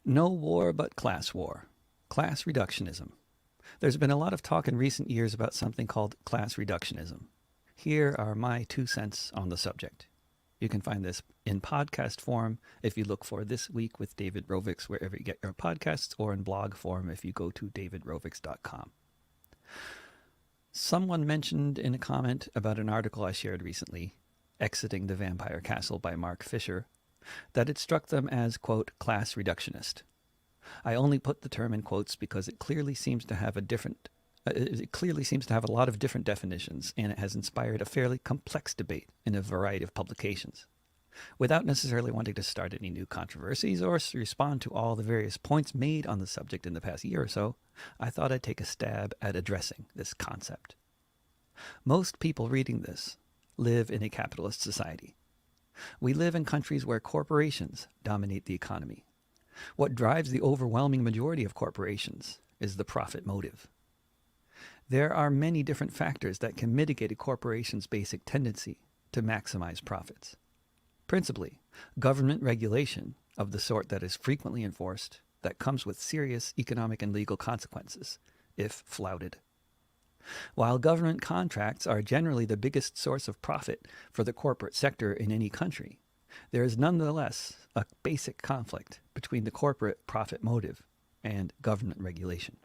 No war but class war. Class reductionism. There's been a lot of talk in recent years about something called class reductionism. Here are my 2 cents on the subject. You can find this in podcast form if you look for This Week with David Rovics wherever you get your podcasts, or in blog form if you go to davidrovics.com. Someone mentioned in a comment about an article I shared recently, Exiting the Vampire Castle by Mark Fisher, that it struck them as, quote, class reductionist. I only put the term in quotes because it clearly seems to have a lot of different definitions, and it has inspired a fairly complex debate in a variety of publications. Without necessarily wanting to start any new controversies or respond to all the various points made on the subject in the past year or so, I thought I'd take a stab at addressing this concept. Most people reading this live in a capitalist society. We live in countries where corporations dominate the economy. What drives the overwhelming majority of corporations is the profit motive. There are many different factors that can mitigate a corporation's basic tendency to maximize profits. Principally, government regulation of the sort that is frequently enforced, that comes with serious economic and legal consequences, if flouted. While government contracts are generally the biggest source of profit for the corporate sector in any country, there is nonetheless a basic conflict between the corporate profit motive and government regulation.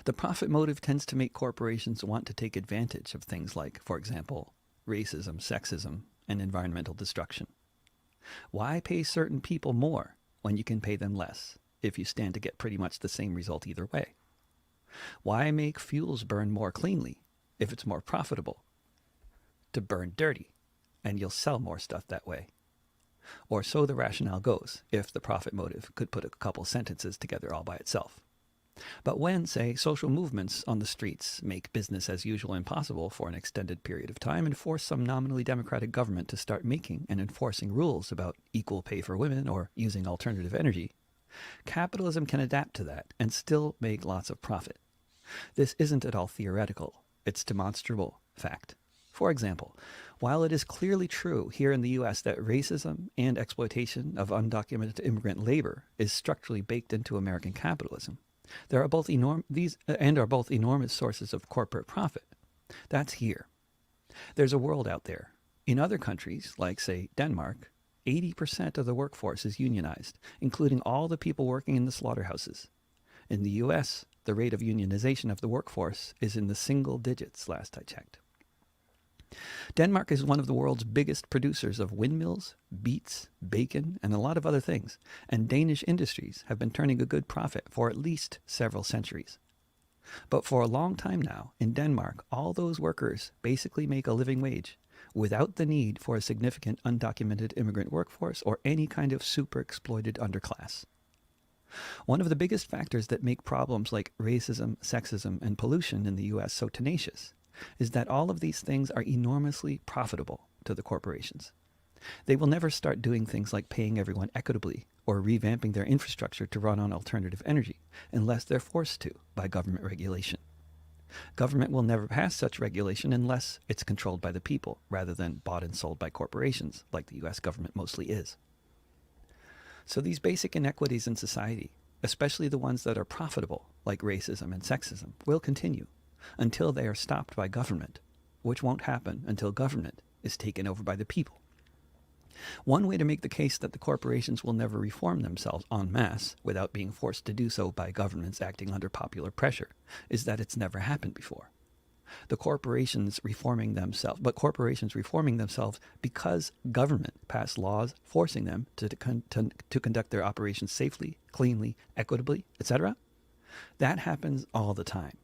The profit motive tends to make corporations want to take advantage of things like, for example, racism, sexism, and environmental destruction. Why pay certain people more when you can pay them less if you stand to get pretty much the same result either way? Why make fuels burn more cleanly if it's more profitable to burn dirty and you'll sell more stuff that way? Or so the rationale goes, if the profit motive could put a couple sentences together all by itself. But when, say, social movements on the streets make business as usual impossible for an extended period of time and force some nominally democratic government to start making and enforcing rules about equal pay for women or using alternative energy, capitalism can adapt to that and still make lots of profit. This isn't at all theoretical. It's demonstrable fact. For example, while it is clearly true here in the U.S. that racism and exploitation of undocumented immigrant labor is structurally baked into American capitalism, there are both enormous sources of corporate profit. That's here. There's a world out there. In other countries, like, say, Denmark, 80% of the workforce is unionized, including all the people working in the slaughterhouses. In the U.S., the rate of unionization of the workforce is in the single digits, last I checked. Denmark is one of the world's biggest producers of windmills, beets, bacon, and a lot of other things, and Danish industries have been turning a good profit for at least several centuries. But for a long time now, in Denmark, all those workers basically make a living wage without the need for a significant undocumented immigrant workforce or any kind of super exploited underclass. One of the biggest factors that make problems like racism, sexism, and pollution in the U.S. so tenacious is that all of these things are enormously profitable to the corporations. They will never start doing things like paying everyone equitably or revamping their infrastructure to run on alternative energy unless they're forced to by government regulation. Government will never pass such regulation unless it's controlled by the people rather than bought and sold by corporations like the U.S. government mostly is. So these basic inequities in society, especially the ones that are profitable like racism and sexism, will continue until they are stopped by government, which won't happen until government is taken over by the people. One way to make the case that the corporations will never reform themselves en masse without being forced to do so by governments acting under popular pressure is that it's never happened before. Corporations reforming themselves because government passed laws forcing them to conduct their operations safely, cleanly, equitably, etc. That happens all the time,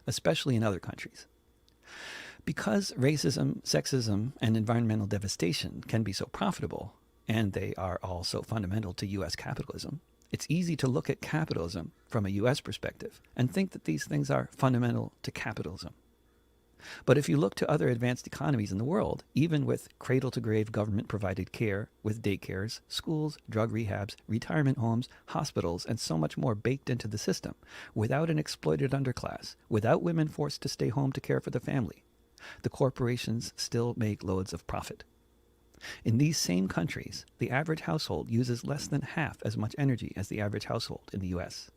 especially in other countries. Because racism, sexism, and environmental devastation can be so profitable, and they are all so fundamental to U.S. capitalism, it's easy to look at capitalism from a U.S. perspective and think that these things are fundamental to capitalism. But if you look to other advanced economies in the world, even with cradle-to-grave government-provided care, with daycares, schools, drug rehabs, retirement homes, hospitals, and so much more baked into the system, without an exploited underclass, without women forced to stay home to care for the family, the corporations still make loads of profit. In these same countries, the average household uses less than half as much energy as the average household in the US.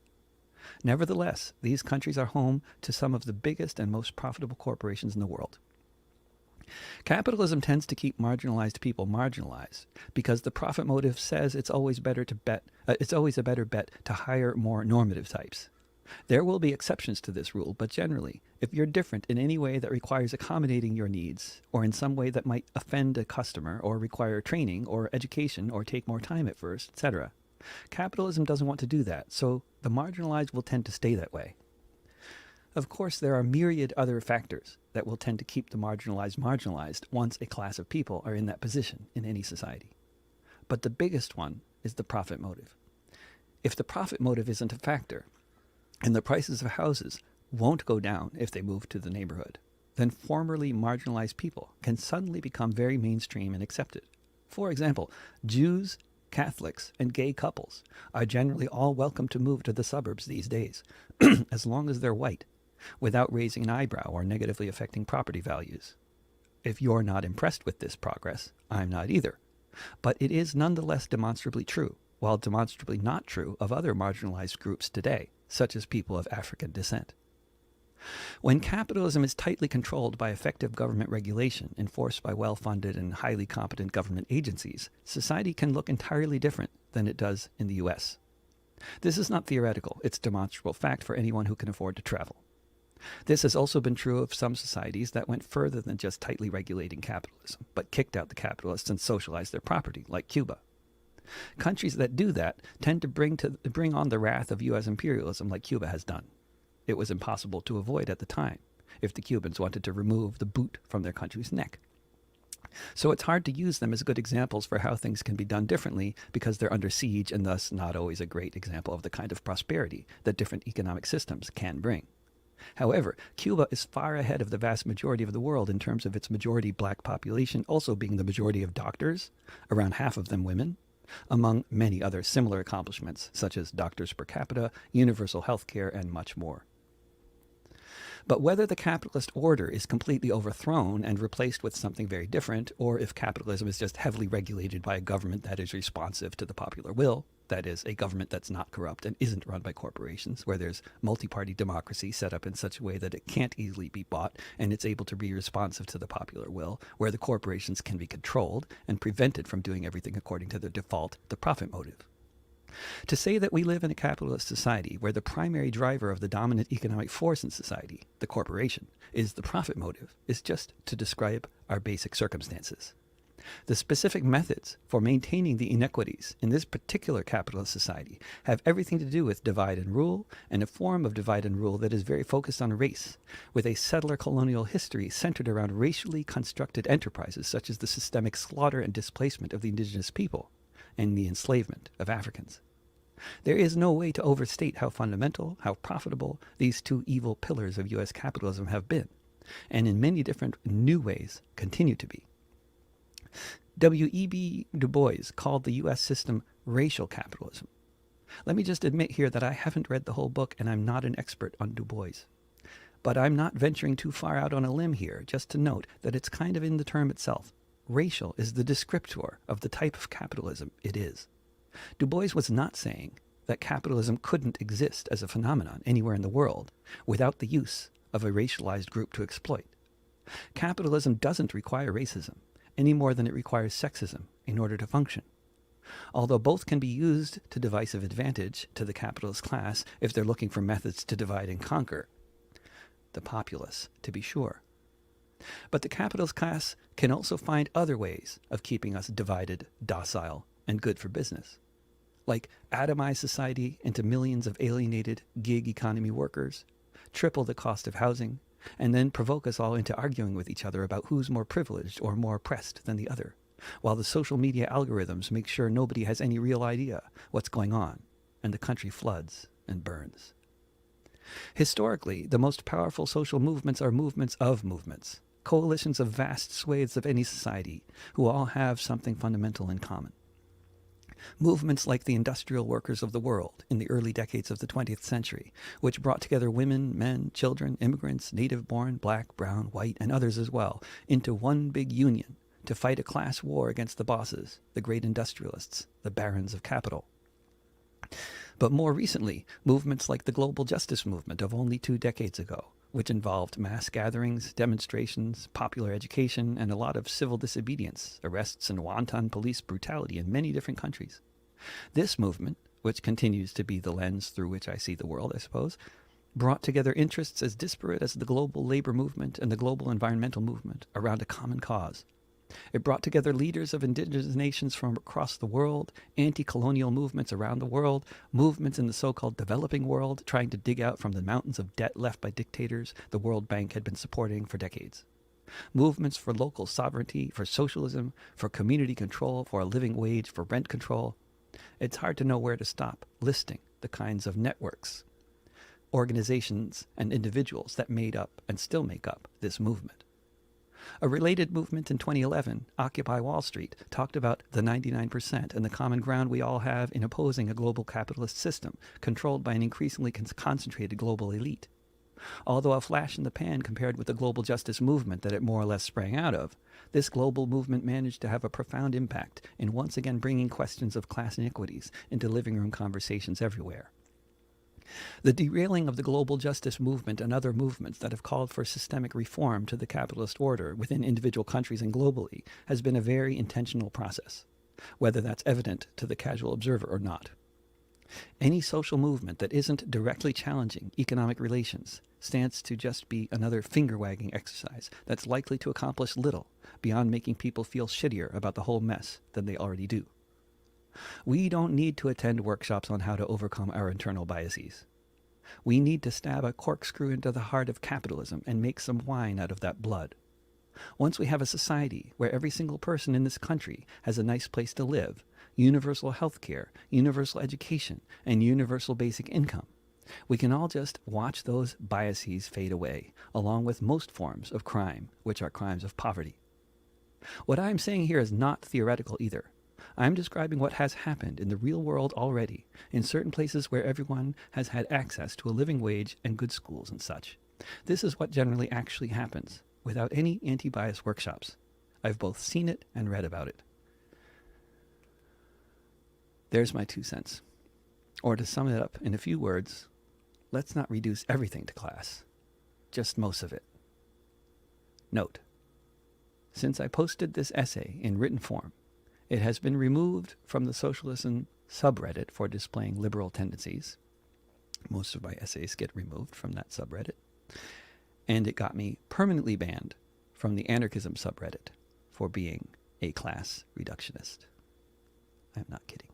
Nevertheless, these countries are home to some of the biggest and most profitable corporations in the world. Capitalism tends to keep marginalized people marginalized because the profit motive says it's always a better bet to hire more normative types. There will be exceptions to this rule, but generally, if you're different in any way that requires accommodating your needs, or in some way that might offend a customer, or require training, or education, or take more time at first, etc., capitalism doesn't want to do that, so the marginalized will tend to stay that way. Of course, there are myriad other factors that will tend to keep the marginalized once a class of people are in that position in any society. But the biggest one is the profit motive. If the profit motive isn't a factor, and the prices of houses won't go down if they move to the neighborhood, then formerly marginalized people can suddenly become very mainstream and accepted. For example, Jews, Catholics, and gay couples are generally all welcome to move to the suburbs these days, as long as they're white, without raising an eyebrow or negatively affecting property values. If you're not impressed with this progress, I'm not either. But it is nonetheless demonstrably true, while demonstrably not true of other marginalized groups today, such as people of African descent. When capitalism is tightly controlled by effective government regulation enforced by well-funded and highly competent government agencies, society can look entirely different than it does in the US. This is not theoretical, it's demonstrable fact for anyone who can afford to travel. This has also been true of some societies that went further than just tightly regulating capitalism, but kicked out the capitalists and socialized their property, like Cuba. Countries that do that tend to bring on the wrath of U.S. imperialism like Cuba has done. It was impossible to avoid at the time if the Cubans wanted to remove the boot from their country's neck. So it's hard to use them as good examples for how things can be done differently because they're under siege and thus not always a great example of the kind of prosperity that different economic systems can bring. However, Cuba is far ahead of the vast majority of the world in terms of its majority black population also being the majority of doctors, around half of them women, among many other similar accomplishments, such as doctors per capita, universal health care, and much more. But whether the capitalist order is completely overthrown and replaced with something very different, or if capitalism is just heavily regulated by a government that is responsive to the popular will, that is, a government that's not corrupt and isn't run by corporations, where there's multi-party democracy set up in such a way that it can't easily be bought and it's able to be responsive to the popular will, where the corporations can be controlled and prevented from doing everything according to their default, the profit motive. To say that we live in a capitalist society where the primary driver of the dominant economic force in society, the corporation, is the profit motive is just to describe our basic circumstances. The specific methods for maintaining the inequities in this particular capitalist society have everything to do with divide and rule, and a form of divide and rule that is very focused on race, with a settler colonial history centered around racially constructed enterprises such as the systemic slaughter and displacement of the indigenous people and the enslavement of Africans. There is no way to overstate how fundamental, how profitable these two evil pillars of U.S. capitalism have been, and in many different new ways continue to be. W.E.B. Du Bois called the U.S. system racial capitalism. Let me just admit here that I haven't read the whole book and I'm not an expert on Du Bois. But I'm not venturing too far out on a limb here, just to note that it's kind of in the term itself. Racial is the descriptor of the type of capitalism it is. Du Bois was not saying that capitalism couldn't exist as a phenomenon anywhere in the world without the use of a racialized group to exploit. Capitalism doesn't require racism any more than it requires sexism in order to function. Although both can be used to divisive advantage to the capitalist class if they're looking for methods to divide and conquer. The populace, to be sure. But the capitalist class can also find other ways of keeping us divided, docile, and good for business. Like atomize society into millions of alienated gig economy workers, triple the cost of housing, and then provoke us all into arguing with each other about who's more privileged or more oppressed than the other, while the social media algorithms make sure nobody has any real idea what's going on, and the country floods and burns. Historically, the most powerful social movements are movements of movements, coalitions of vast swathes of any society who all have something fundamental in common. Movements like the industrial workers of the world in the early decades of the 20th century, which brought together women, men, children, immigrants, native-born, black, brown, white, and others as well, into one big union to fight a class war against the bosses, the great industrialists, the barons of capital. But more recently, movements like the global justice movement of only 2 decades ago, which involved mass gatherings, demonstrations, popular education, and a lot of civil disobedience, arrests, and wanton police brutality in many different countries. This movement, which continues to be the lens through which I see the world, I suppose, brought together interests as disparate as the global labor movement and the global environmental movement around a common cause. It brought together leaders of indigenous nations from across the world, anti-colonial movements around the world, movements in the so-called developing world trying to dig out from the mountains of debt left by dictators the World Bank had been supporting for decades. Movements for local sovereignty, for socialism, for community control, for a living wage, for rent control. It's hard to know where to stop listing the kinds of networks, organizations, and individuals that made up and still make up this movement. A related movement in 2011, Occupy Wall Street, talked about the 99% and the common ground we all have in opposing a global capitalist system controlled by an increasingly concentrated global elite. Although a flash in the pan compared with the global justice movement that it more or less sprang out of, this global movement managed to have a profound impact in once again bringing questions of class inequities into living room conversations everywhere. The derailing of the global justice movement and other movements that have called for systemic reform to the capitalist order within individual countries and globally has been a very intentional process, whether that's evident to the casual observer or not. Any social movement that isn't directly challenging economic relations stands to just be another finger-wagging exercise that's likely to accomplish little beyond making people feel shittier about the whole mess than they already do. We don't need to attend workshops on how to overcome our internal biases. We need to stab a corkscrew into the heart of capitalism and make some wine out of that blood. Once we have a society where every single person in this country has a nice place to live, universal health care, universal education, and universal basic income, we can all just watch those biases fade away, along with most forms of crime, which are crimes of poverty. What I'm saying here is not theoretical either. I'm describing what has happened in the real world already, in certain places where everyone has had access to a living wage and good schools and such. This is what generally actually happens, without any anti-bias workshops. I've both seen it and read about it. There's my 2 cents. Or to sum it up in a few words, let's not reduce everything to class, just most of it. Note: since I posted this essay in written form, it has been removed from the socialism subreddit for displaying liberal tendencies. Most of my essays get removed from that subreddit. And it got me permanently banned from the anarchism subreddit for being a class reductionist. I'm not kidding.